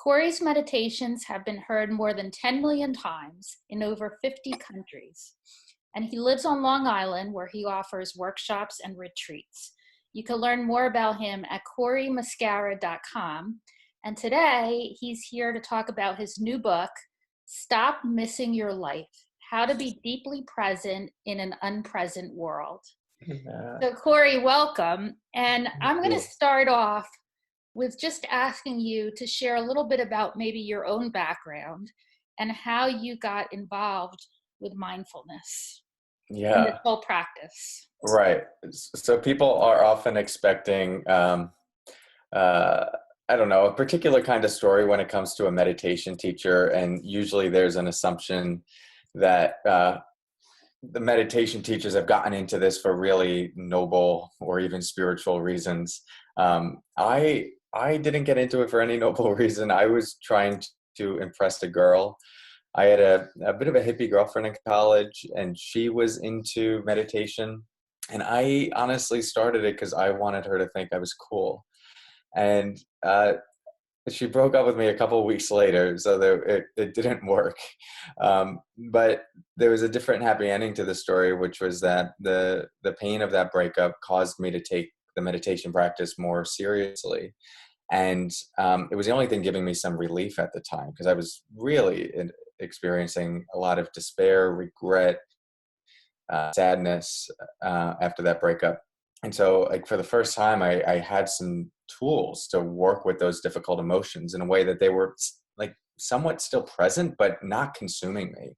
Cory's meditations have been heard more than 10 million times in over 50 countries. And he lives on Long Island, where he offers workshops and retreats. You can learn more about him at corymuscara.com. And today, he's here to talk about his new book, Stop Missing Your Life: How to Be Deeply Present in an Unpresent World. Yeah. So Cory, welcome. And I'm going to you. start off with just asking you to share a little bit about maybe your own background and how you got involved with mindfulness and this Yeah, whole practice. right. So people are often expecting, I don't know, a particular kind of story when it comes to a meditation teacher, and usually there's an assumption that the meditation teachers have gotten into this for really noble or even spiritual reasons. I didn't get into it for any noble reason. I was trying to impress a girl. I had a bit of a hippie girlfriend in college, and she was into meditation. And I honestly started it because I wanted her to think I was cool. And she broke up with me a couple of weeks later, so it didn't work. But there was a different happy ending to the story, which was that the pain of that breakup caused me to take the meditation practice more seriously. And it was the only thing giving me some relief at the time, because I was really experiencing a lot of despair, regret, sadness after that breakup. And so, like, for the first time, I had some tools to work with those difficult emotions in a way that they were like somewhat still present, but not consuming me.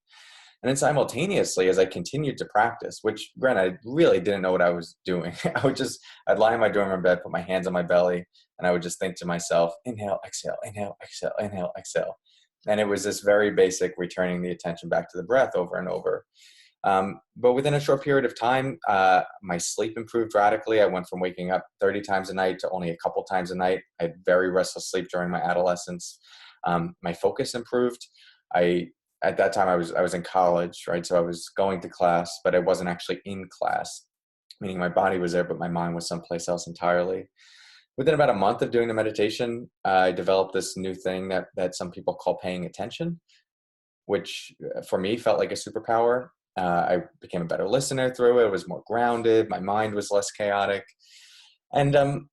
And then simultaneously, as I continued to practice, which granted, I really didn't know what I was doing. I'd lie in my dorm room bed, put my hands on my belly, and I would just think to myself, inhale, exhale, inhale, exhale, inhale, exhale. And it was this very basic returning the attention back to the breath over and over. But within a short period of time, my sleep improved radically. I went from waking up 30 times a night to only a couple times a night. I had very restless sleep during my adolescence. My focus improved. At that time, I was in college, right? So I was going to class, but I wasn't actually in class, meaning my body was there, but my mind was someplace else entirely. Within about a month of doing the meditation, I developed this new thing that some people call paying attention, which for me felt like a superpower. I became a better listener through it. I was more grounded. My mind was less chaotic. And then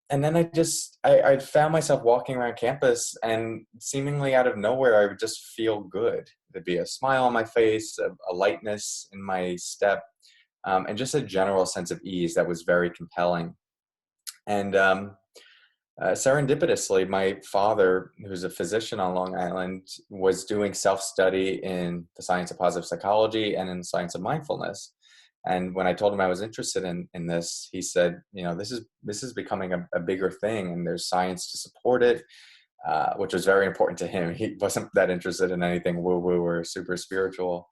I found myself walking around campus, and seemingly out of nowhere, I would just feel good. There'd be a smile on my face, a lightness in my step, and just a general sense of ease that was very compelling. And serendipitously, my father, who's a physician on Long Island, was doing self-study in the science of positive psychology and in the science of mindfulness. And when I told him I was interested in this, he said, this is becoming a bigger thing, and there's science to support it, which was very important to him. He wasn't that interested in anything woo-woo or super spiritual.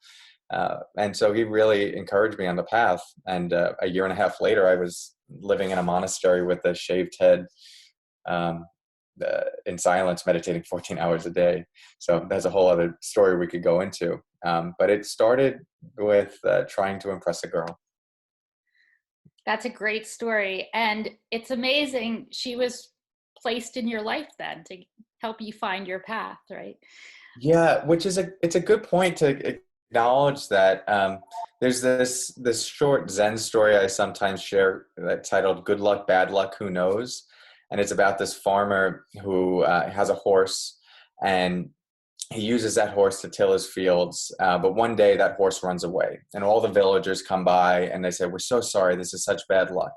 And so he really encouraged me on the path. And a year and a half later, I was living in a monastery with a shaved head, in silence, meditating 14 hours a day. So that's a whole other story we could go into. But it started with trying to impress a girl. That's a great story. And it's amazing she was placed in your life then to help you find your path, right? Yeah, it's a good point to acknowledge that. There's this short Zen story I sometimes share titled "Good Luck, Bad Luck, Who Knows?" And it's about this farmer who has a horse, and he uses that horse to till his fields. But one day that horse runs away, and all the villagers come by and they say, "We're so sorry, this is such bad luck."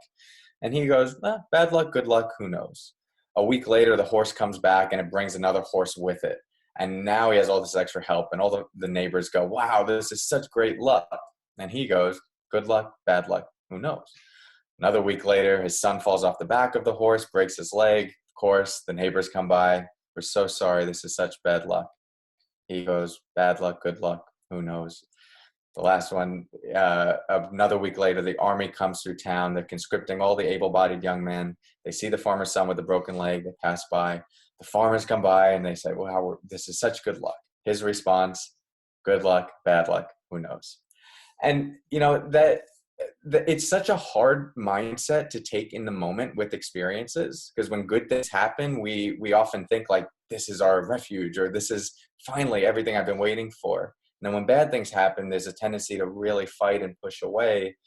And he goes, "Bad luck, good luck, who knows?" A week later, the horse comes back, and it brings another horse with it. And now he has all this extra help, and all the neighbors go, "Wow, this is such great luck." And he goes, "Good luck, bad luck, who knows?" Another week later, his son falls off the back of the horse, breaks his leg. Of course, the neighbors come by. "We're so sorry, this is such bad luck." He goes, "Bad luck, good luck, who knows?" The last one, another week later, the army comes through town. They're conscripting all the able-bodied young men. They see the farmer's son with a broken leg. They pass by. The farmers come by and they say, "Wow, this is such good luck." His response, "Good luck, bad luck, who knows?" And that it's such a hard mindset to take in the moment with experiences, because when good things happen, we often think like, this is our refuge, or this is finally everything I've been waiting for. And then when bad things happen, there's a tendency to really fight and push away,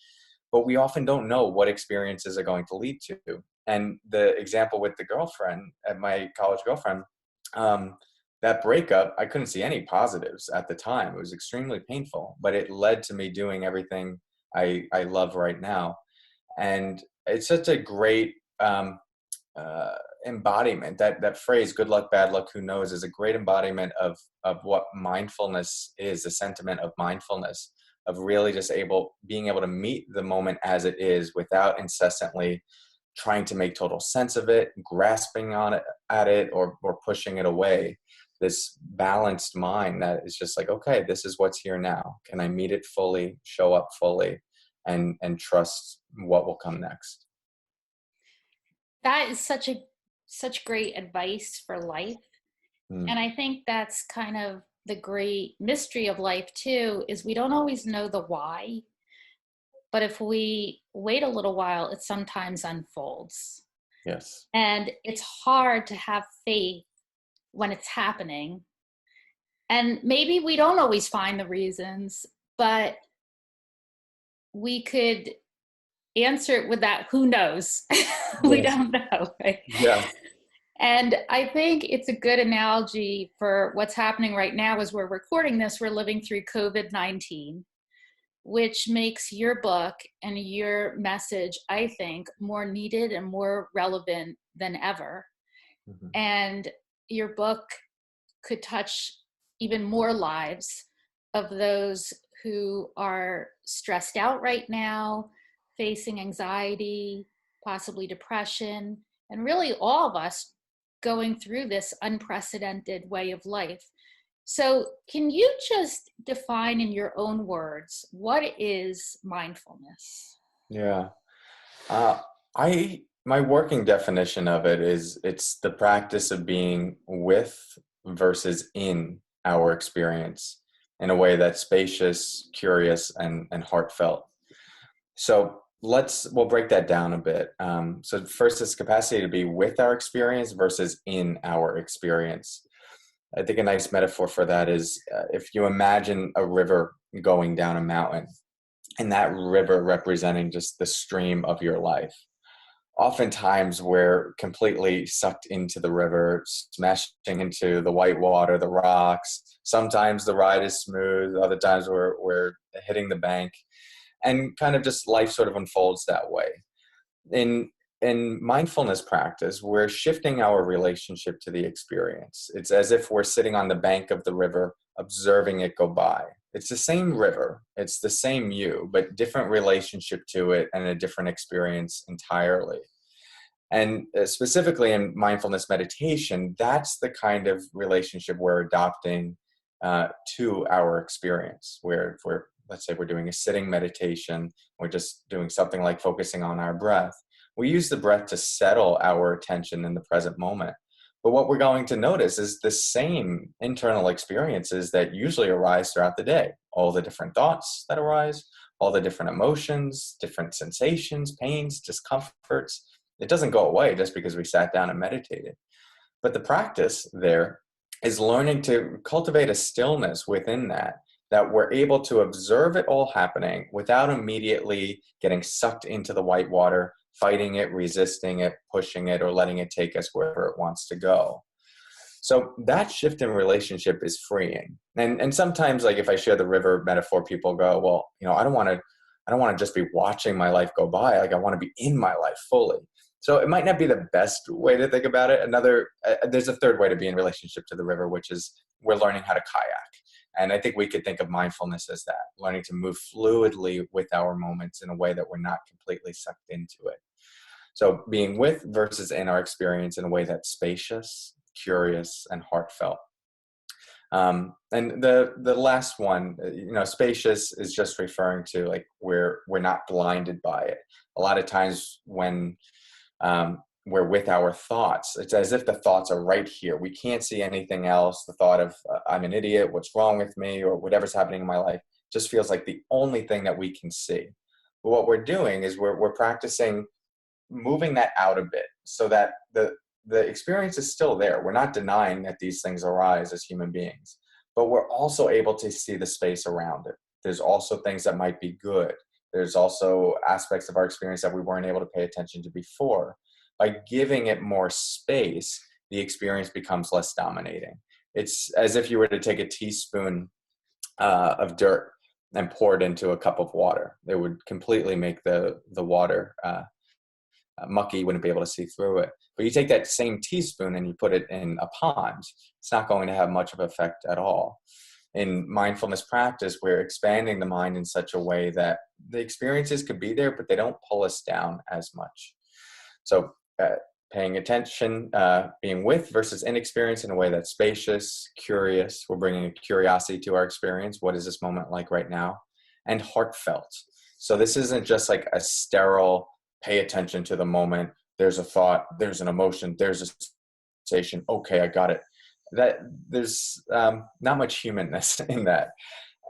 but we often don't know what experiences are going to lead to. And the example with the girlfriend, at my college girlfriend, um, that breakup, I couldn't see any positives at the time. It was extremely painful, but it led to me doing everything I love right now. And it's such a great uh, embodiment. That phrase, "good luck, bad luck, who knows," is a great embodiment of what mindfulness is. The sentiment of mindfulness, of really just being able to meet the moment as it is, without incessantly trying to make total sense of it, grasping on it at it, or pushing it away. This balanced mind that is just like, okay, this is what's here now. Can I meet it fully, show up fully, and trust what will come next? That is such great advice for life. Mm, And I think that's kind of the great mystery of life too, is we don't always know the why, but if we wait a little while, it sometimes unfolds. yes. And it's hard to have faith when it's happening. And maybe we don't always find the reasons, but we could answer it with that who knows. We Yes. don't know, right? Yeah. And I think it's a good analogy for what's happening right now. As we're recording this, we're living through COVID-19, which makes your book and your message, I think, more needed and more relevant than ever. Mhm. And your book could touch even more lives of those who are stressed out right now, facing anxiety, possibly depression, and really all of us going through this unprecedented way of life. So, can you just define in your own words what is mindfulness? Yeah. Uh, my working definition of it is, it's the practice of being with versus in our experience in a way that's spacious, curious, and heartfelt. So we'll break that down a bit. So first, it's capacity to be with our experience versus in our experience. I think a nice metaphor for that is, if you imagine a river going down a mountain, and that river representing just the stream of your life. Oftentimes we're completely sucked into the river, smashing into the white water, the rocks. Sometimes the ride is smooth, other times we're hitting the bank, and kind of just life sort of unfolds that way. In mindfulness practice, we're shifting our relationship to the experience. It's as if we're sitting on the bank of the river, observing it go by. It's the same river, it's the same you, but different relationship to it and a different experience entirely. And specifically in mindfulness meditation, that's the kind of relationship we're adopting to our experience. Where if let's say we're doing a sitting meditation, we're just doing something like focusing on our breath. We use the breath to settle our attention in the present moment. But what we're going to notice is the same internal experiences that usually arise throughout the day. All the different thoughts that arise, all the different emotions, different sensations, pains, discomforts. It doesn't go away just because we sat down and meditated. But the practice there is learning to cultivate a stillness within that we're able to observe it all happening without immediately getting sucked into the white water, fighting it, resisting it, pushing it, or letting it take us wherever it wants to go. So that shift in relationship is freeing. And sometimes, like if I share the river metaphor, people go, well, I don't want to just be watching my life go by. Like I want to be in my life fully. So it might not be the best way to think about it. There's a third way to be in relationship to the river, which is we're learning how to kayak. And I think we could think of mindfulness as that, learning to move fluidly with our moments in a way that we're not completely sucked into it. So being with versus in our experience in a way that's spacious, curious, and heartfelt. And the last one, spacious is just referring to like we're not blinded by it. A lot of times when we're with our thoughts, it's as if the thoughts are right here. We can't see anything else. The thought of I'm an idiot, what's wrong with me, or whatever's happening in my life just feels like the only thing that we can see. But what we're doing is we're practicing moving that out a bit so that the experience is still there. We're not denying that these things arise as human beings, but we're also able to see the space around it. There's also things that might be good. There's also aspects of our experience that we weren't able to pay attention to before. By giving it more space, the experience becomes less dominating. It's as if you were to take a teaspoon of dirt and pour it into a cup of water. It would completely make the water mucky. You wouldn't be able to see through it. But you take that same teaspoon and you put it in a pond, it's not going to have much of an effect at all. In mindfulness practice, we're expanding the mind in such a way that the experiences could be there, but they don't pull us down as much. So paying attention, being with versus in experience in a way that's spacious, curious. We're bringing a curiosity to our experience. What is this moment like right now? And heartfelt. So this isn't just like a sterile, pay attention to the moment. There's a thought, there's an emotion, there's a sensation. Okay, I got it. That there's not much humanness in that.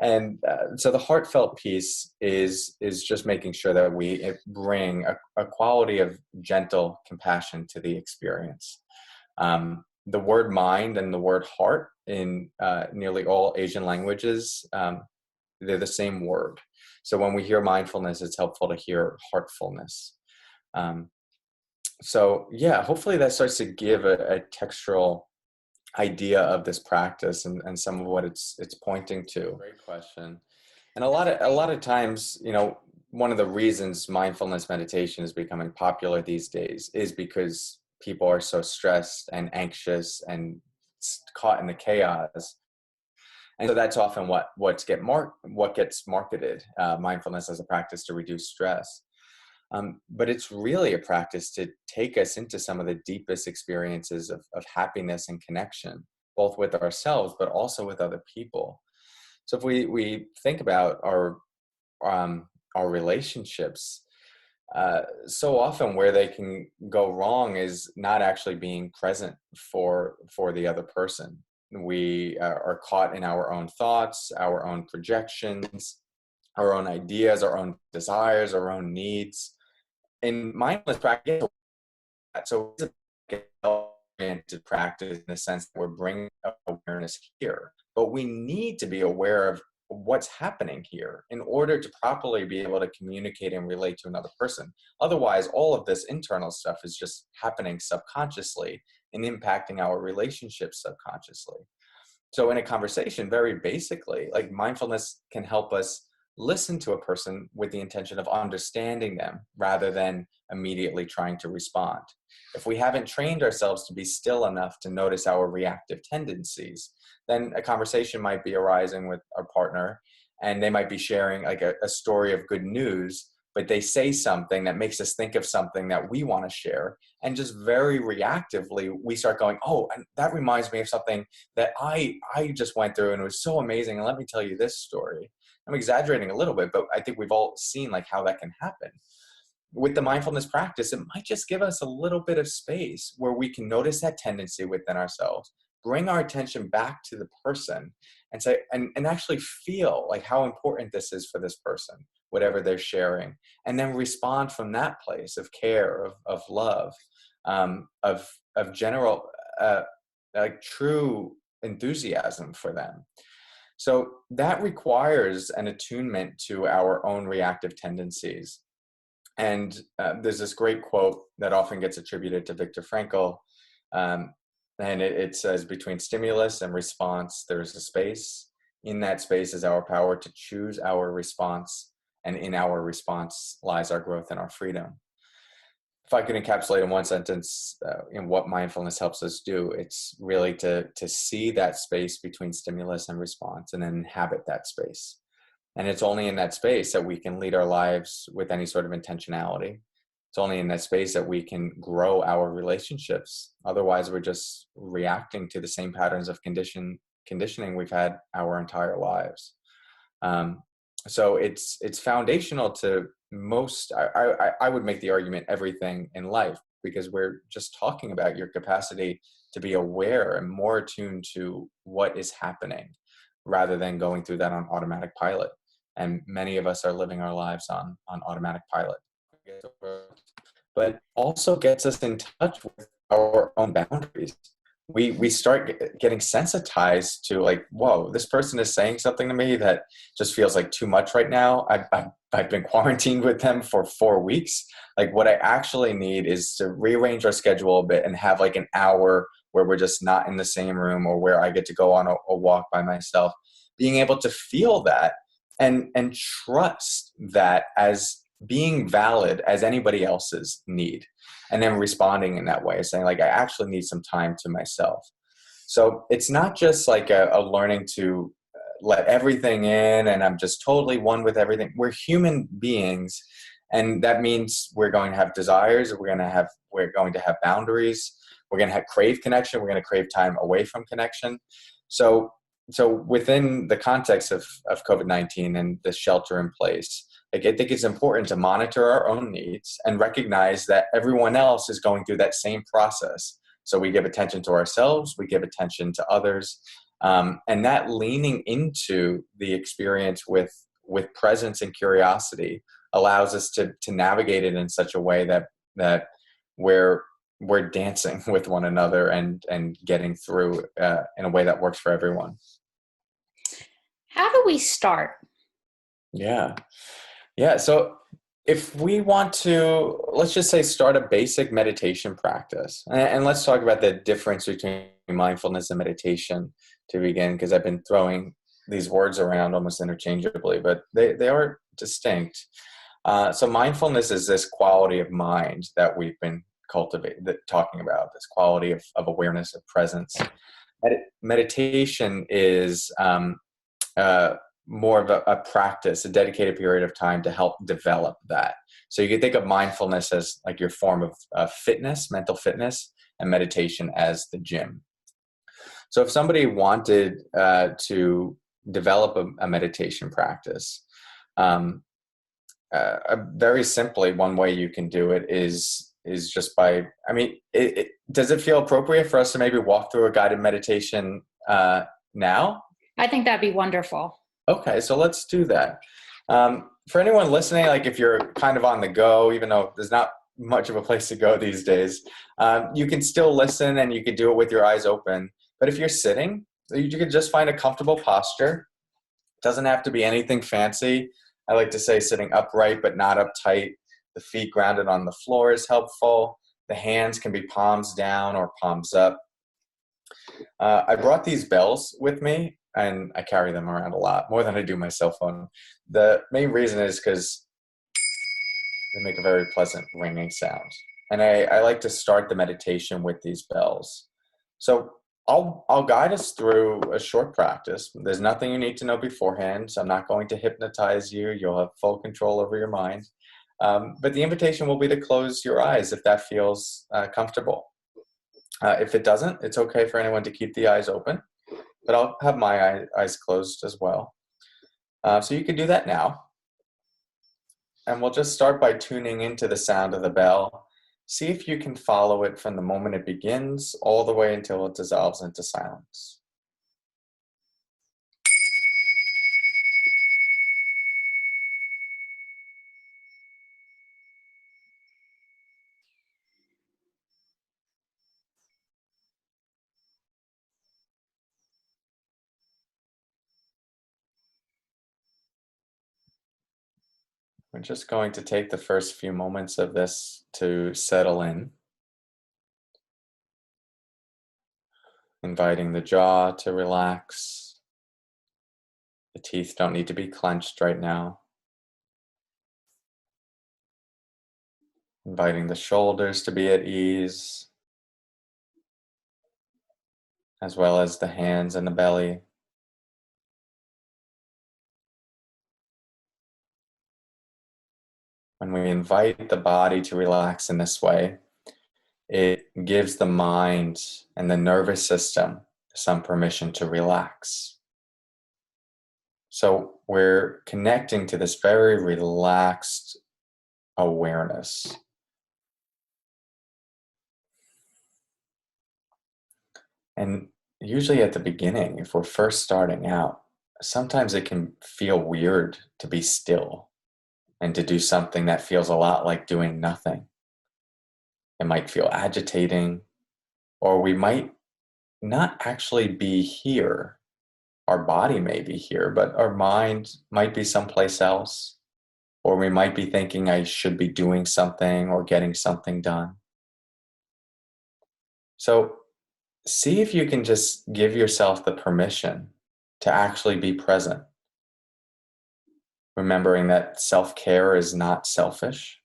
And so the heartfelt piece is just making sure that we bring a quality of gentle compassion to the experience. The word mind and the word heart in nearly all Asian languages, they're the same word. So when we hear mindfulness, it's helpful to hear heartfulness. So yeah, hopefully that starts to give a textural idea of this practice and some of what it's pointing to. Great question. And a lot of times, one of the reasons mindfulness meditation is becoming popular these days is because people are so stressed and anxious and caught in the chaos. And so that's often what gets marketed, mindfulness as a practice to reduce stress. But it's really a practice to take us into some of the deepest experiences of happiness and connection, both with ourselves, but also with other people. So if we think about our relationships, so often where they can go wrong is not actually being present for the other person. We are caught in our own thoughts, our own projections, our own ideas, our own desires, our own needs. In mindfulness practice, so it's a oriented practice in the sense that we're bringing awareness here, but we need to be aware of what's happening here in order to properly be able to communicate and relate to another person. Otherwise, all of this internal stuff is just happening subconsciously and impacting our relationships subconsciously. So in a conversation, very basically, like mindfulness can help us listen to a person with the intention of understanding them rather than immediately trying to respond. If we haven't trained ourselves to be still enough to notice our reactive tendencies, then a conversation might be arising with our partner and they might be sharing like a story of good news, but they say something that makes us think of something that we want to share. And just very reactively, we start going, oh, and that reminds me of something that I just went through and it was so amazing. And let me tell you this story. I'm exaggerating a little bit, but I think we've all seen like how that can happen. With the mindfulness practice, it might just give us a little bit of space where we can notice that tendency within ourselves, bring our attention back to the person and say, and actually feel like how important this is for this person, whatever they're sharing, and then respond from that place of care, of love, of general, like true enthusiasm for them. So that requires an attunement to our own reactive tendencies. And there's this great quote that often gets attributed to Viktor Frankl. And it says, between stimulus and response, there's a space. In that space is our power to choose our response. And in our response lies our growth and our freedom. If I could encapsulate in one sentence in what mindfulness helps us do, it's really to see that space between stimulus and response and then inhabit that space. And it's only in that space that we can lead our lives with any sort of intentionality. It's only in that space that we can grow our relationships. Otherwise, we're just reacting to the same patterns of conditioning we've had our entire lives. So it's foundational to most, I would make the argument, everything in life, because we're just talking about your capacity to be aware and more attuned to what is happening rather than going through that on automatic pilot. and many of us are living our lives on automatic pilot. But also gets us in touch with our own boundaries. We start getting sensitized to, like, whoa, this person is saying something to me that just feels like too much right now. I've been quarantined with them for 4 weeks. Like, what I actually need is to rearrange our schedule a bit and have like an hour where we're just not in the same room, or where I get to go on a walk by myself. Being able to feel that and trust that as being valid as anybody else's need, and then responding in that way, saying, like, I actually need some time to myself. So it's not just like a learning to let everything in and I'm just totally one with everything. We're human beings, and that means we're going to have desires, we're going to have boundaries, we're going to have crave connection, we're going to crave time away from connection. So within the context of COVID-19 and the shelter in place, like, I think it's important to monitor our own needs and recognize that everyone else is going through that same process. So we give attention to ourselves, we give attention to others, and that leaning into the experience with presence and curiosity allows us to navigate it in such a way that we're dancing with one another and getting through in a way that works for everyone. How do we start? Yeah. So if we want to, let's just say, start a basic meditation practice, and let's talk about the difference between mindfulness and meditation to begin, because I've been throwing these words around almost interchangeably, but they are distinct. So mindfulness is this quality of mind that we've been talking about, this quality of awareness, of presence. Meditation is more of a practice, a dedicated period of time to help develop that. So you can think of mindfulness as like your form of fitness, mental fitness, and meditation as the gym. So if somebody wanted to develop a meditation practice, very simply, one way you can do it is just by, I mean, does it feel appropriate for us to maybe walk through a guided meditation now? I think that'd be wonderful. Okay, so let's do that. For anyone listening, like, if you're kind of on the go, even though there's not much of a place to go these days, you can still listen and you can do it with your eyes open. But if you're sitting, you can just find a comfortable posture. It doesn't have to be anything fancy. I like to say sitting upright but not uptight. The feet grounded on the floor is helpful. The hands can be palms down or palms up. I brought these bells with me, and I carry them around a lot, more than I do my cell phone. The main reason is because they make a very pleasant ringing sound. And I like to start the meditation with these bells. So I'll guide us through a short practice. There's nothing you need to know beforehand, so I'm not going to hypnotize you. You'll have full control over your mind. But the invitation will be to close your eyes if that feels comfortable. If it doesn't, it's okay for anyone to keep the eyes open, but I'll have my eyes closed as well. So you can do that now. And we'll just start by tuning into the sound of the bell. See if you can follow it from the moment it begins all the way until it dissolves into silence. We're just going to take the first few moments of this to settle in, inviting the jaw to relax. The teeth don't need to be clenched right now. Inviting the shoulders to be at ease, as well as the hands and the belly. When we invite the body to relax in this way, it gives the mind and the nervous system some permission to relax. So we're connecting to this very relaxed awareness. And usually at the beginning, if we're first starting out, sometimes it can feel weird to be still and to do something that feels a lot like doing nothing. It might feel agitating, or we might not actually be here. Our body may be here, but our mind might be someplace else. Or we might be thinking I should be doing something or getting something done. So see if you can just give yourself the permission to actually be present, remembering that self-care is not selfish.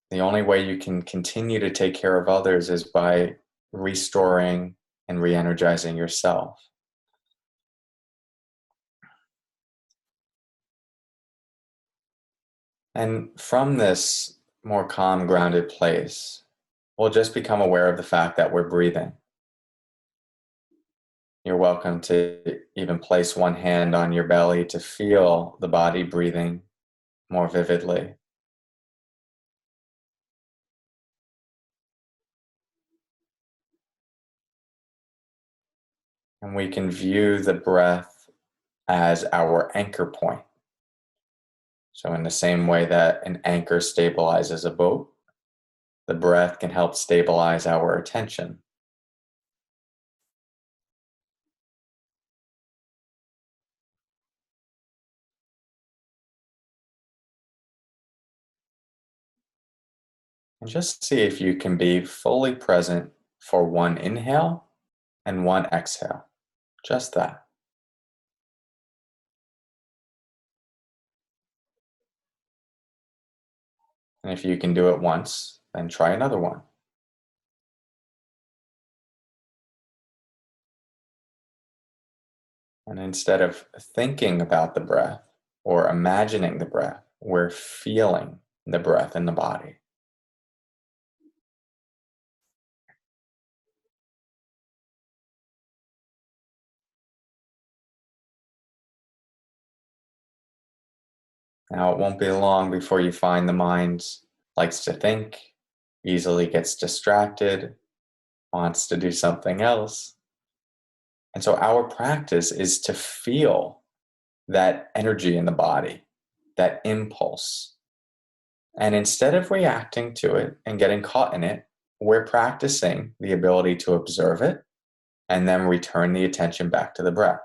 The only way you can continue to take care of others is by restoring and re-energizing yourself. And from this more calm, grounded place, we'll just become aware of the fact that we're breathing. You're welcome to even place one hand on your belly to feel the body breathing more vividly. And we can view the breath as our anchor point. So in the same way that an anchor stabilizes a boat, the breath can help stabilize our attention. And just see if you can be fully present for one inhale and one exhale. Just that. And if you can do it once, then try another one. And instead of thinking about the breath or imagining the breath, we're feeling the breath in the body. Now, it won't be long before you find the mind likes to think, easily gets distracted, wants to do something else. And so, our practice is to feel that energy in the body, that impulse. And instead of reacting to it and getting caught in it, we're practicing the ability to observe it and then return the attention back to the breath.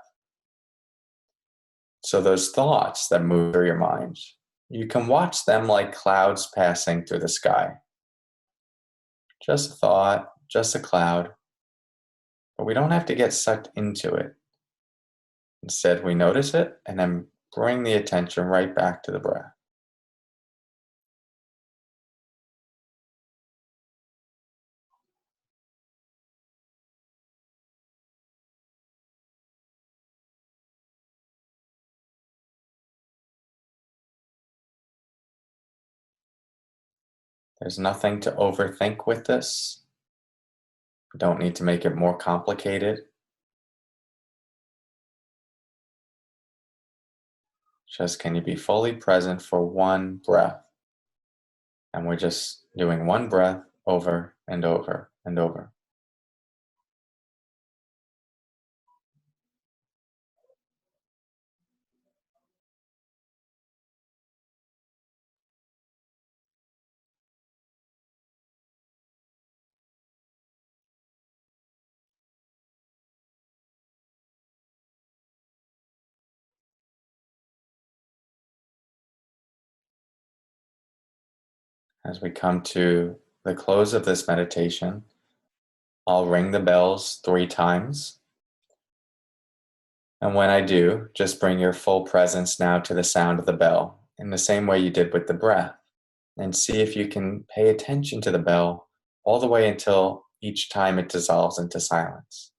So, those thoughts that move through your mind, you can watch them like clouds passing through the sky. Just a thought, just a cloud, but we don't have to get sucked into it. Instead, we notice it and then bring the attention right back to the breath. There's nothing to overthink with this. We don't need to make it more complicated. Just can you be fully present for one breath? And we're just doing one breath over and over and over. As we come to the close of this meditation, I'll ring the bells 3 times. And when I do, just bring your full presence now to the sound of the bell in the same way you did with the breath. And see if you can pay attention to the bell all the way until each time it dissolves into silence.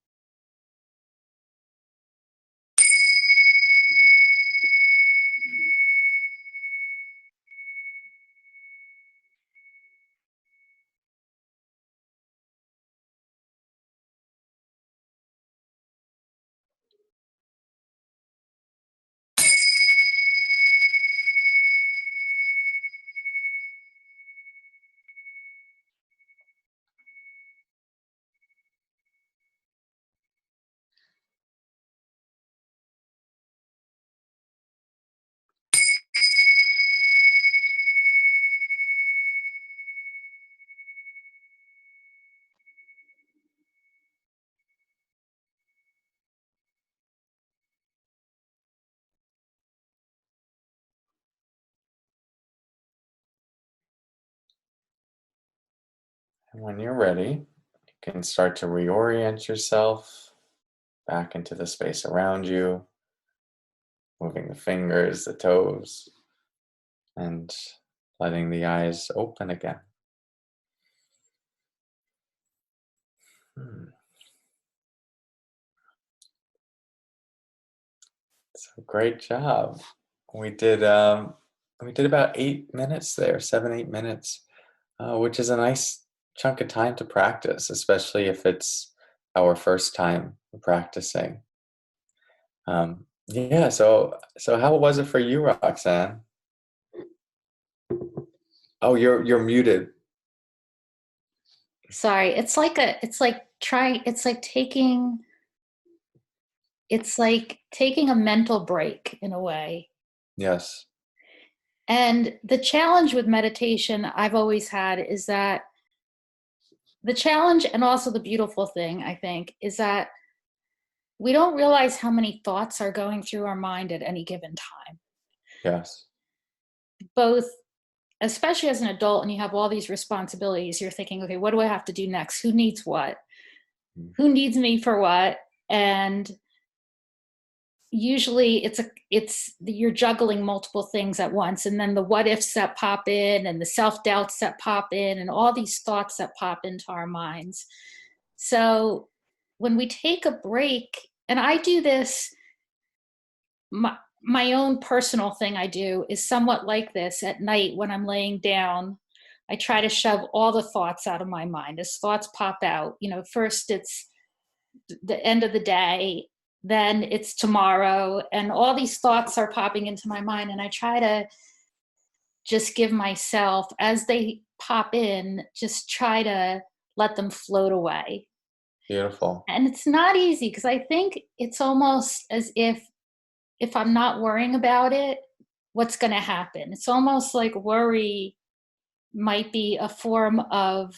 When you're ready, you can start to reorient yourself back into the space around you, moving the fingers, the toes, and letting the eyes open again. Hmm. So great job. We did we did about 8 minutes there, 7, 8 minutes, which is a nice chunk of time to practice, especially if it's our first time practicing. Yeah, so how was it for you, Roxanne? Oh, you're muted. Sorry, it's like taking a mental break in a way. Yes. And the challenge with meditation I've always had is that the challenge and also the beautiful thing, I think, is that we don't realize how many thoughts are going through our mind at any given time. Yes. Both, especially as an adult and you have all these responsibilities, you're thinking, okay, what do I have to do next? Who needs what? Mm. Who needs me for what? And usually it's you're juggling multiple things at once, and then the what ifs that pop in and the self-doubts that pop in and all these thoughts that pop into our minds. So when we take a break, and I do this, my own personal thing I do is somewhat like this at night when I'm laying down. I try to shove all the thoughts out of my mind. As thoughts pop out, first it's the end of the day, then it's tomorrow, and all these thoughts are popping into my mind. And I try to just give myself, as they pop in, just try to let them float away. Beautiful. And it's not easy because I think it's almost as if I'm not worrying about it, what's going to happen? It's almost like worry might be a form of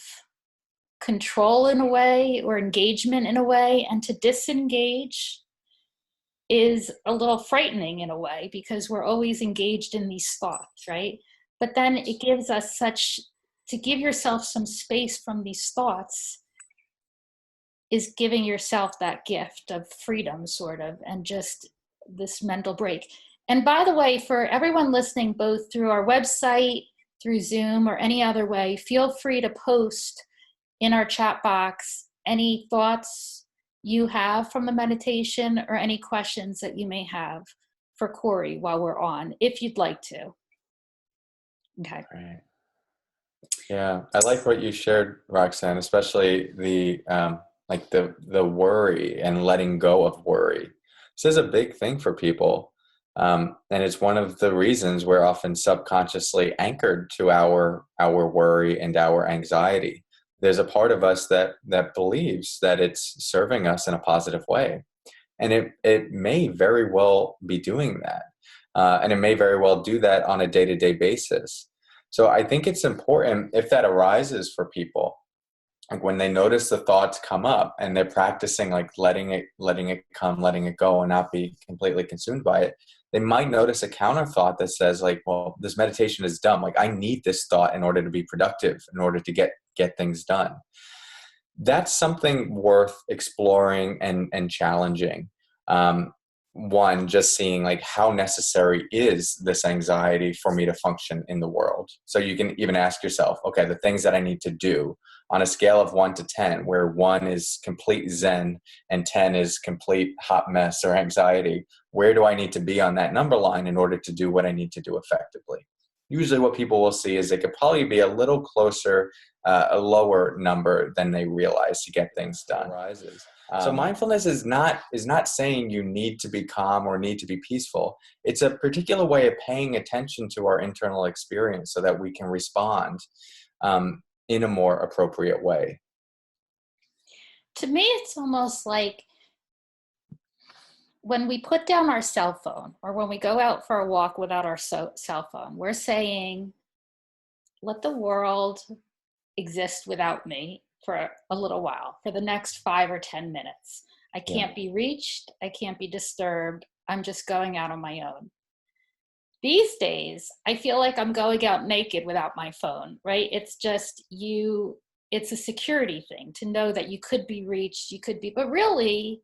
control in a way or engagement in a way. And to disengage is a little frightening in a way because we're always engaged in these thoughts, right? But then it gives us to give yourself some space from these thoughts is giving yourself that gift of freedom, sort of, and just this mental break. And by the way, for everyone listening, both through our website, through Zoom, or any other way, feel free to post in our chat box any thoughts you have from the meditation or any questions that you may have for Cory while we're on, if you'd like to. Okay. Right. Yeah, I like what you shared, Roxanne, especially the like the worry and letting go of worry. This is a big thing for people, and it's one of the reasons we're often subconsciously anchored to our worry and our anxiety. There's a part of us that believes that it's serving us in a positive way, and it may very well be doing that, and it may very well do that on a day-to-day basis. So I think it's important if that arises for people, like when they notice the thoughts come up and they're practicing like letting it come, letting it go, and not be completely consumed by it. They might notice a counter thought that says like, well, this meditation is dumb. Like I need this thought in order to be productive, in order to get things done. That's something worth exploring and challenging. Um, One, just seeing like how necessary is this anxiety for me to function in the world. So you can even ask yourself, okay, the things that I need to do on a scale of 1 to 10, where 1 is complete zen and 10 is complete hot mess or anxiety, where do I need to be on that number line in order to do what I need to do effectively? Usually what people will see is it could probably be a little closer, a lower number than they realize to get things done. So mindfulness is not saying you need to be calm or need to be peaceful. It's a particular way of paying attention to our internal experience so that we can respond in a more appropriate way. To me, it's almost like when we put down our cell phone or when we go out for a walk without our cell phone, we're saying, let the world exist without me for a little while, for the next 5 or 10 minutes. I can't be reached. I can't be disturbed. I'm just going out on my own. These days, I feel like I'm going out naked without my phone, right? It's just you it's a security thing to know that you could be reached, but really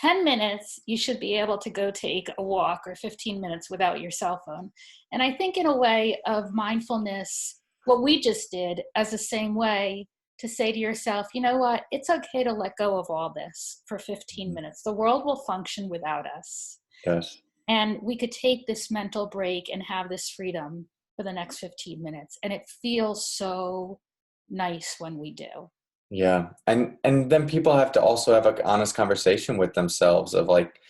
10 minutes, you should be able to go take a walk, or 15 minutes without your cell phone. And I think in a way of mindfulness, what we just did as the same way, to say to yourself, you know what, it's okay to let go of all this for 15 minutes. The world will function without us. Yes. And we could take this mental break and have this freedom for the next 15 minutes. And it feels so nice when we do. Yeah. And then people have to also have an honest conversation with themselves of like,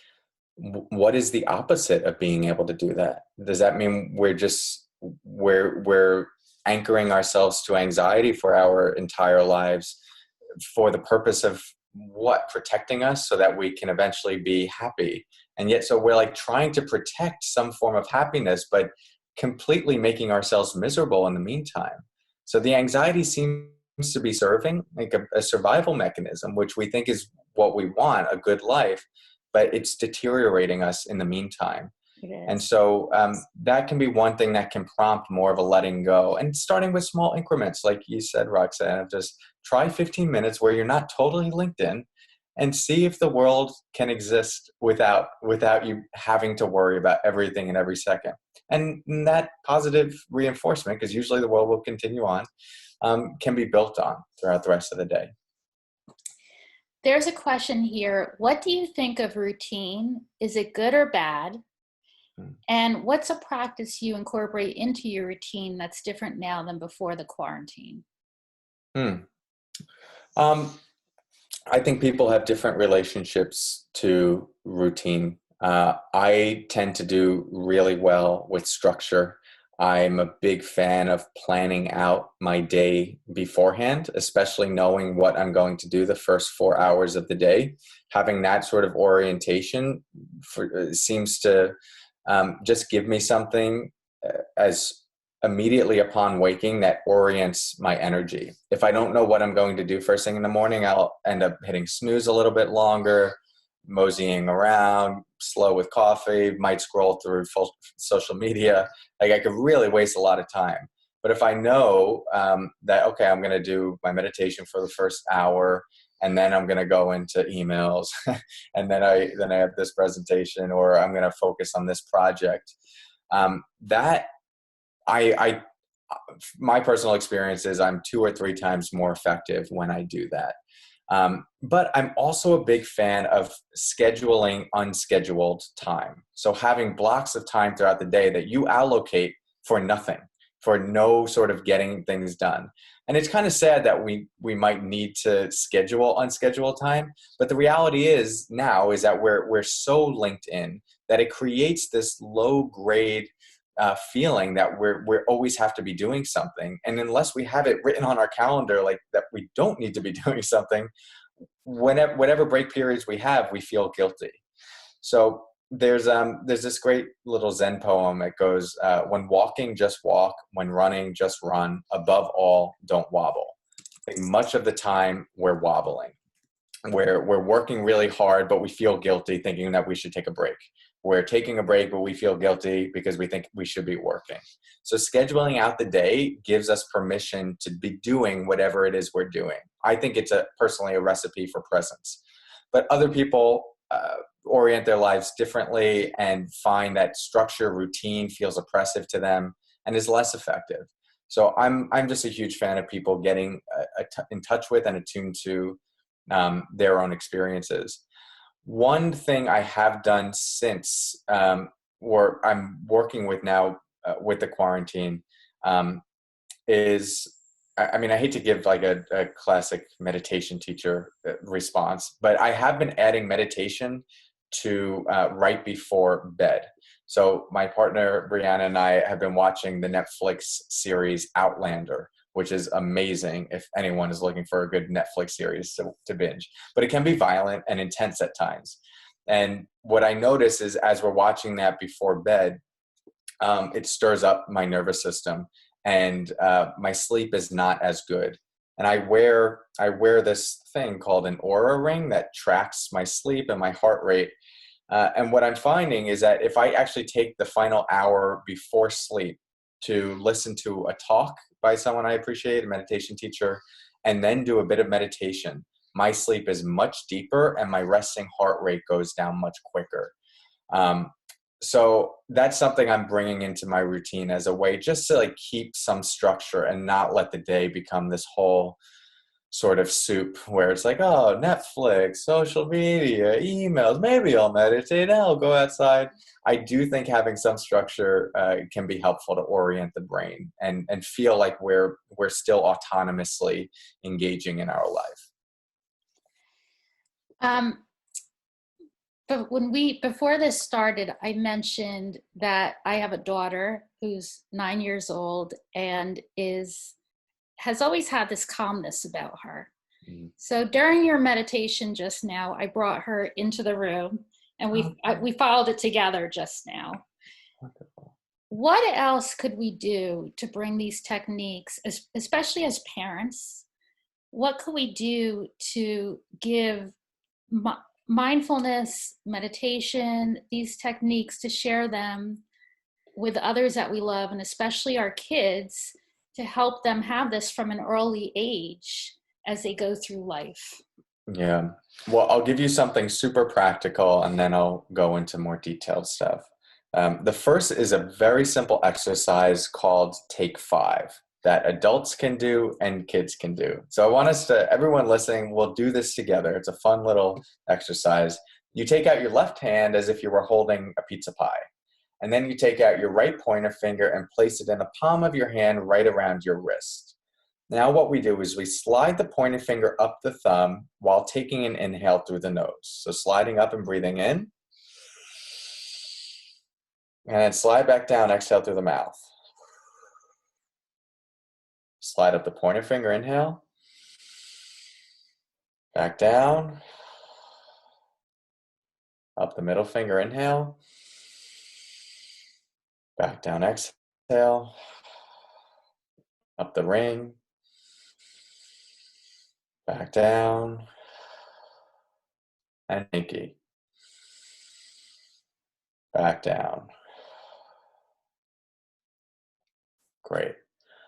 what is the opposite of being able to do that? Does that mean we're anchoring ourselves to anxiety for our entire lives for the purpose of what? Protecting us so that we can eventually be happy. And yet, so we're like trying to protect some form of happiness, but completely making ourselves miserable in the meantime. So the anxiety seems to be serving like a survival mechanism, which we think is what we want, a good life, but it's deteriorating us in the meantime. And so that can be one thing that can prompt more of a letting go, and starting with small increments, like you said, Roxanne, of just try 15 minutes where you're not totally linked in, and see if the world can exist without you having to worry about everything in every second. And that positive reinforcement, because usually the world will continue on, can be built on throughout the rest of the day. There's a question here. What do you think of routine? Is it good or bad? And what's a practice you incorporate into your routine that's different now than before the quarantine? Hmm. I think people have different relationships to routine. I tend to do really well with structure. I'm a big fan of planning out my day beforehand, especially knowing what I'm going to do the first 4 hours of the day. Having that sort of orientation seems to just give me something as immediately upon waking that orients my energy. If I don't know what I'm going to do first thing in the morning, I'll end up hitting snooze a little bit longer, moseying around, slow with coffee, might scroll through social media. Like I could really waste a lot of time. But if I know that, okay, I'm going to do my meditation for the first hour, and then I'm going to go into emails, and then I have this presentation, or I'm going to focus on this project. That my personal experience is I'm 2 or 3 times more effective when I do that. But I'm also a big fan of scheduling unscheduled time. So having blocks of time throughout the day that you allocate for nothing, for no sort of getting things done. And it's kind of sad that we might need to schedule unscheduled time. But the reality is now is that we're so linked in that it creates this low grade feeling that we always have to be doing something. And unless we have it written on our calendar, like that we don't need to be doing something, whatever break periods we have, we feel guilty. So there's this great little Zen poem that goes, when walking, just walk. When running, just run. Above all, don't wobble. Like much of the time we're wobbling. We're working really hard, but we feel guilty thinking that we should take a break. We're taking a break, but we feel guilty because we think we should be working. So scheduling out the day gives us permission to be doing whatever it is we're doing. I think it's personally a recipe for presence. But other people orient their lives differently and find that structure, routine feels oppressive to them and is less effective. So I'm just a huge fan of people getting in touch with and attuned to their own experiences. One thing I have done since, or I'm working with now with the quarantine, is, I mean, I hate to give like a classic meditation teacher response, but I have been adding meditation to right before bed. So my partner, Brianna, and I have been watching the Netflix series Outlander, which is amazing if anyone is looking for a good Netflix series to binge. But it can be violent and intense at times. And what I notice is as we're watching that before bed, it stirs up my nervous system, and my sleep is not as good. And I wear this thing called an Aura ring that tracks my sleep and my heart rate. And what I'm finding is that if I actually take the final hour before sleep to listen to a talk by someone I appreciate, a meditation teacher, and then do a bit of meditation, my sleep is much deeper and my resting heart rate goes down much quicker. So that's something I'm bringing into my routine as a way just to like keep some structure and not let the day become this whole sort of soup where it's like, oh, Netflix, social media, emails, maybe I'll meditate, I'll go outside. I do think having some structure can be helpful to orient the brain and feel like we're still autonomously engaging in our life. But before this started, I mentioned that I have a daughter who's 9 years old and has always had this calmness about her. So during your meditation just now, I brought her into the room and we followed it together just now. Wonderful. What else could we do to bring these techniques, especially as parents? What could we do to give mindfulness, meditation, these techniques, to share them with others that we love, and especially our kids, to help them have this from an early age as they go through life? Yeah. Well, I'll give you something super practical and then I'll go into more detailed stuff. The first is a very simple exercise called Take 5 that adults can do and kids can do. So I want everyone listening, we'll do this together. It's a fun little exercise. You take out your left hand as if you were holding a pizza pie. And then you take out your right pointer finger and place it in the palm of your hand right around your wrist. Now what we do is we slide the pointer finger up the thumb while taking an inhale through the nose. So sliding up and breathing in. And then slide back down, exhale through the mouth. Slide up the pointer finger, inhale. Back down. Up the middle finger, inhale. Back down, exhale. Up the ring. Back down. And pinky. Back down. Great.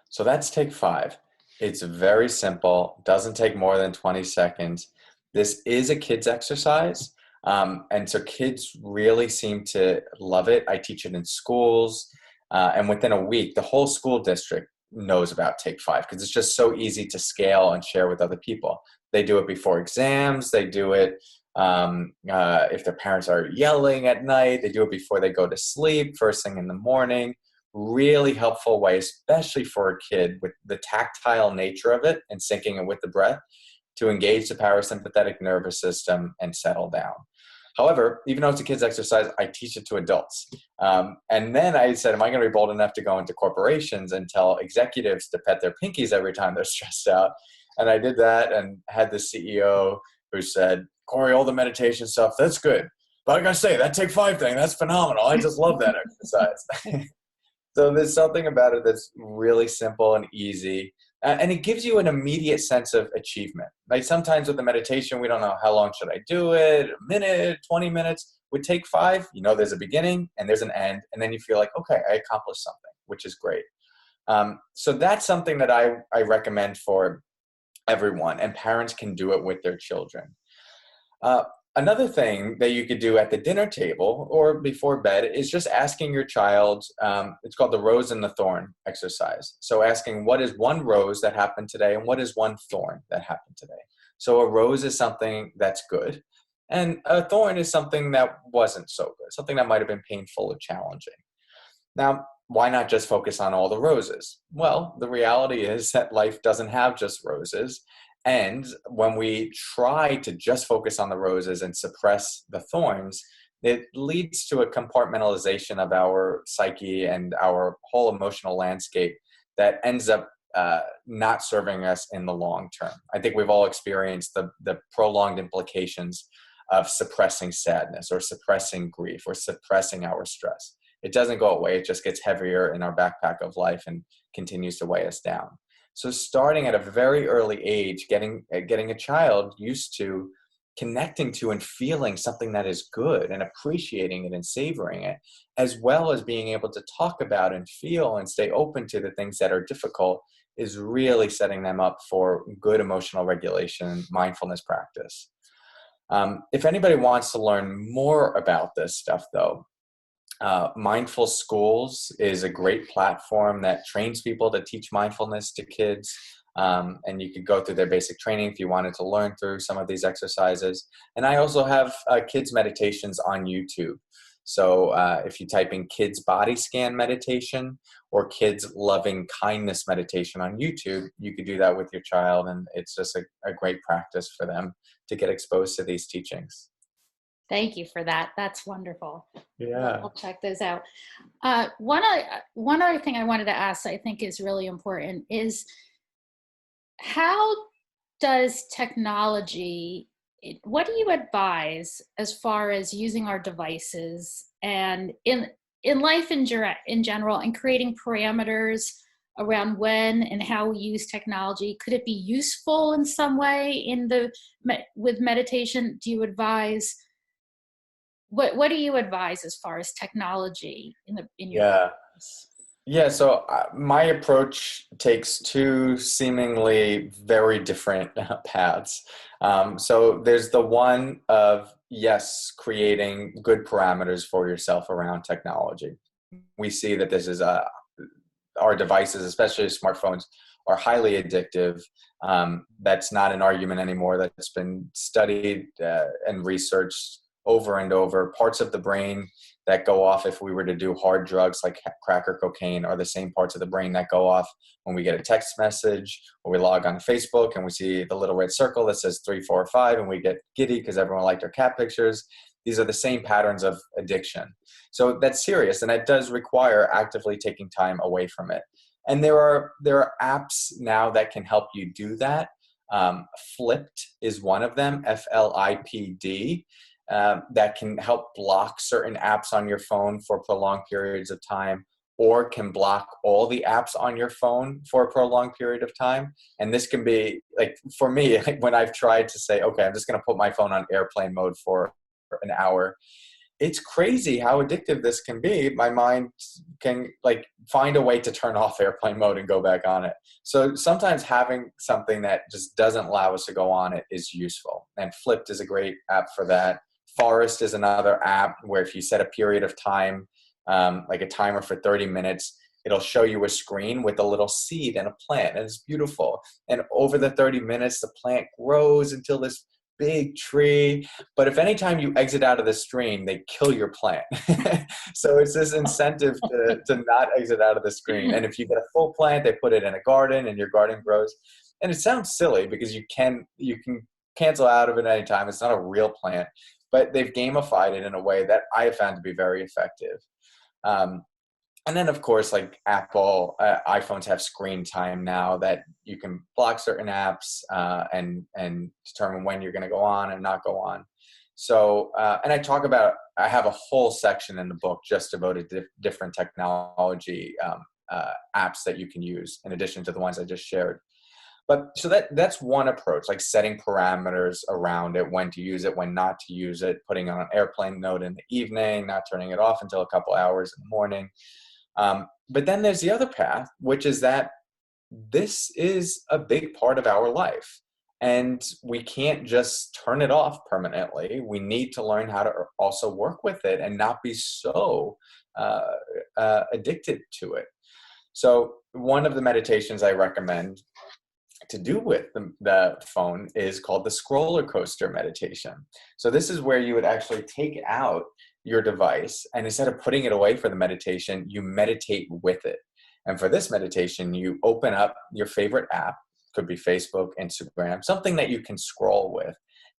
So that's Take 5. It's very simple, doesn't take more than 20 seconds. This is a kids exercise. And so kids really seem to love it. I teach it in schools. And within a week, the whole school district knows about Take 5 because it's just so easy to scale and share with other people. They do it before exams. They do it if their parents are yelling at night. They do it before they go to sleep, first thing in the morning. Really helpful way, especially for a kid, with the tactile nature of it and syncing it with the breath, to engage the parasympathetic nervous system and settle down. However, even though it's a kid's exercise, I teach it to adults. And then I said, am I going to be bold enough to go into corporations and tell executives to pet their pinkies every time they're stressed out? And I did that and had the CEO who said, Cory, all the meditation stuff, that's good. But I got to say, that Take 5 thing, that's phenomenal. I just love that exercise. So there's something about it that's really simple and easy. And it gives you an immediate sense of achievement. Like sometimes with the meditation, we don't know how long should I do it, a minute, 20 minutes. With Take 5, you know there's a beginning and there's an end. And then you feel like, okay, I accomplished something, which is great. So that's something that I recommend for everyone. And parents can do it with their children. Another thing that you could do at the dinner table or before bed is just asking your child, it's called the rose and the thorn exercise. So asking, what is one rose that happened today and what is one thorn that happened today? So a rose is something that's good and a thorn is something that wasn't so good, something that might have been painful or challenging. Now, why not just focus on all the roses? Well, the reality is that life doesn't have just roses. And when we try to just focus on the roses and suppress the thorns, it leads to a compartmentalization of our psyche and our whole emotional landscape that ends up not serving us in the long term. I think we've all experienced the prolonged implications of suppressing sadness or suppressing grief or suppressing our stress. It doesn't go away. It just gets heavier in our backpack of life and continues to weigh us down. So starting at a very early age, getting a child used to connecting to and feeling something that is good and appreciating it and savoring it, as well as being able to talk about and feel and stay open to the things that are difficult, is really setting them up for good emotional regulation, mindfulness practice. If anybody wants to learn more about this stuff, though, Mindful Schools is a great platform that trains people to teach mindfulness to kids. And you could go through their basic training if you wanted to learn through some of these exercises. And I also have kids meditations on YouTube. So if you type in kids body scan meditation or kids loving kindness meditation on YouTube, you could do that with your child. And it's just a great practice for them to get exposed to these teachings. Thank you for that. That's wonderful. Yeah. I'll check those out. One other thing I wanted to ask, I think is really important, is how does technology, what do you advise as far as using our devices and in life in general, and creating parameters around when and how we use technology? Could it be useful in some way with meditation? Do you advise, what do you advise as far as technology in your practice? Yeah, so my approach takes two seemingly very different paths. So there's the one of, yes, creating good parameters for yourself around technology. We see that this is our devices, especially smartphones, are highly addictive. That's not an argument anymore. That's been studied and researched over and over. Parts of the brain that go off if we were to do hard drugs like crack or cocaine are the same parts of the brain that go off when we get a text message or we log on to Facebook and we see the little red circle that says 3, 4, or 5 and we get giddy because everyone liked our cat pictures. These are the same patterns of addiction. So that's serious, and that does require actively taking time away from it. And there are apps now that can help you do that. Flipped is one of them, FLIPD. That can help block certain apps on your phone for prolonged periods of time, or can block all the apps on your phone for a prolonged period of time. And this can be, like, for me, when I've tried to say, okay, I'm just going to put my phone on airplane mode for an hour, it's crazy how addictive this can be. My mind can find a way to turn off airplane mode and go back on it. So sometimes having something that just doesn't allow us to go on it is useful. And Flipped is a great app for that. Forest is another app where if you set a period of time, like a timer for 30 minutes, it'll show you a screen with a little seed and a plant, and it's beautiful. And over the 30 minutes, the plant grows until this big tree. But if anytime you exit out of the screen, they kill your plant. So it's this incentive to not exit out of the screen. And if you get a full plant, they put it in a garden and your garden grows. And it sounds silly because you can cancel out of it at any time. It's not a real plant, but they've gamified it in a way that I have found to be very effective. And then, of course, like Apple, iPhones have screen time now that you can block certain apps and determine when you're going to go on and not go on. So, and I have a whole section in the book just devoted to different technology apps that you can use in addition to the ones I just shared. But so that's one approach, like setting parameters around it, when to use it, when not to use it, putting on an airplane mode in the evening, not turning it off until a couple hours in the morning. But then there's the other path, which is that this is a big part of our life. And we can't just turn it off permanently. We need to learn how to also work with it and not be so addicted to it. So one of the meditations I recommend to do with the phone is called the scroller coaster meditation. So this is where you would actually take out your device, and instead of putting it away for the meditation, you meditate with it. And for this meditation, you open up your favorite app, could be Facebook, Instagram, something that you can scroll with,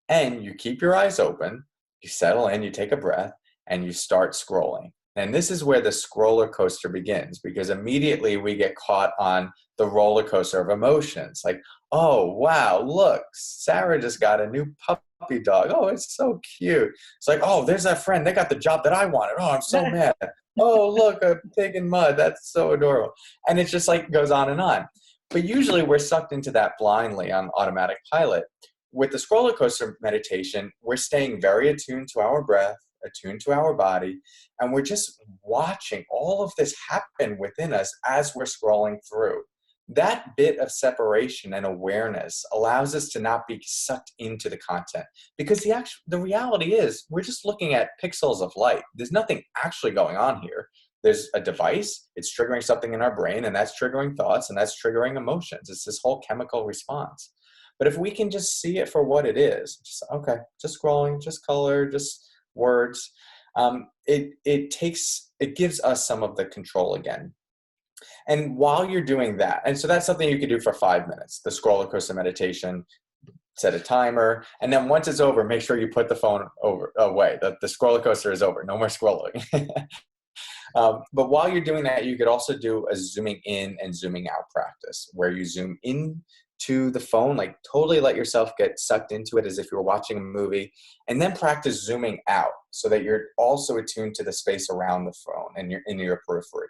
and you keep your eyes open, you settle in, you take a breath, and you start scrolling. And this is where the scroller coaster begins, because immediately we get caught on the roller coaster of emotions. Like, oh, wow, look, Sarah just got a new puppy dog. Oh, it's so cute. It's like, oh, there's that friend. They got the job that I wanted. Oh, I'm so mad. Oh, look, a pig in mud. That's so adorable. And it just goes on and on. But usually we're sucked into that blindly on automatic pilot. With the scroller coaster meditation, we're staying very attuned to our breath, attuned to our body, and we're just watching all of this happen within us as we're scrolling through. that bit of separation and awareness allows us to not be sucked into the content, because the reality is we're just looking at pixels of light. There's nothing actually going on here. There's a device, it's triggering something in our brain, and that's triggering thoughts, and that's triggering emotions. It's this whole chemical response. But if we can just see it for what it is, just, okay, just scrolling, just color, just words, it gives us some of the control again. And while you're doing that, and so that's something you could do for 5 minutes, the scroller coaster meditation, set a timer, and then once it's over, make sure you put the phone away. The scroller coaster is over, no more scrolling. But while you're doing that, you could also do a zooming in and zooming out practice, where you zoom in to the phone, like totally let yourself get sucked into it as if you were watching a movie, and then practice zooming out so that you're also attuned to the space around the phone and in your periphery.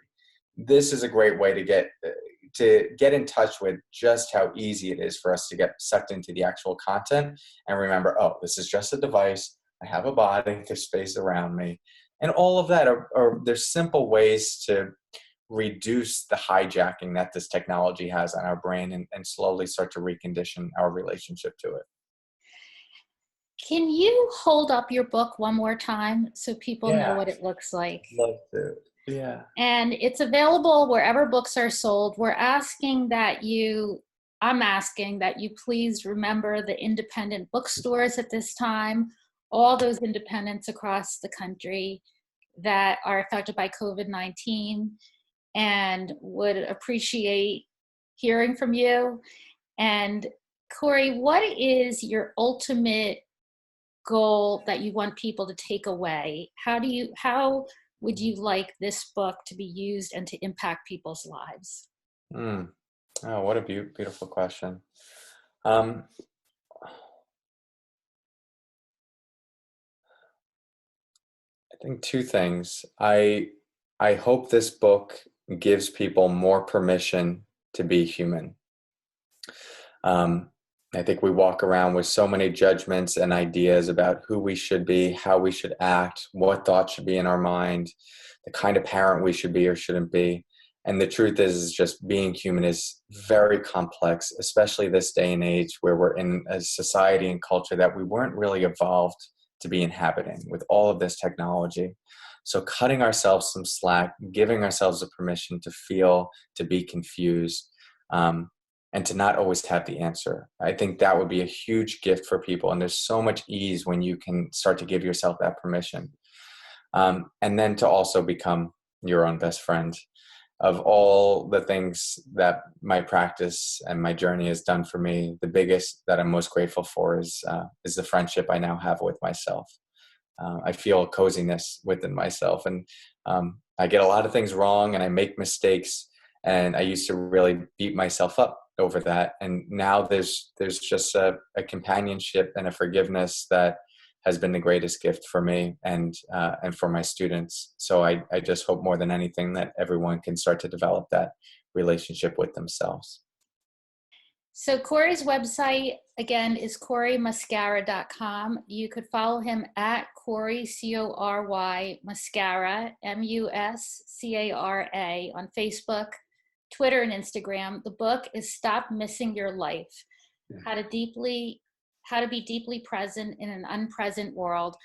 This is a great way to get in touch with just how easy it is for us to get sucked into the actual content and remember, oh, this is just a device. I have a body, there's space around me. And all of that there's simple ways to reduce the hijacking that this technology has on our brain and slowly start to recondition our relationship to it. Can you hold up your book one more time so people know Yeah, what it looks like? love to. Yeah. And it's available wherever books are sold. I'm asking that you please remember the independent bookstores at this time, all those independents across the country that are affected by COVID-19, and would appreciate hearing from you. And Cory, what is your ultimate goal that you want people to take away? How would you like this book to be used and to impact people's lives? Oh, what a beautiful question. I think two things. I hope this book gives people more permission to be human. I think we walk around with so many judgments and ideas about who we should be, how we should act, what thoughts should be in our mind, the kind of parent we should be or shouldn't be. And the truth is just being human is very complex, especially this day and age where we're in a society and culture that we weren't really evolved to be inhabiting with all of this technology. So cutting ourselves some slack, giving ourselves a permission to feel, to be confused, and to not always have the answer. I think that would be a huge gift for people. And there's so much ease when you can start to give yourself that permission. And then to also become your own best friend. Of all the things that my practice and my journey has done for me, the biggest that I'm most grateful for is the friendship I now have with myself. I feel coziness within myself, and I get a lot of things wrong and I make mistakes, and I used to really beat myself up over that. And now there's just a companionship and a forgiveness that has been the greatest gift for me and for my students. So I just hope more than anything that everyone can start to develop that relationship with themselves. So Cory's website, again, is corymuscara.com. You could follow him at Cory, Cory Muscara, Muscara, on Facebook, Twitter, and Instagram. The book is Stop Missing Your Life, how to be deeply present in an unpresent world.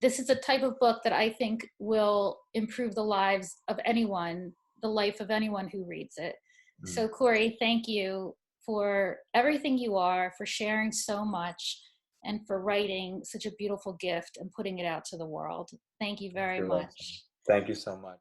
This is a type of book that I think will improve the life of anyone who reads it. So Cory, thank you for everything you are, for sharing so much, and for writing such a beautiful gift and putting it out to the world. Thank you very much. Thank you so much.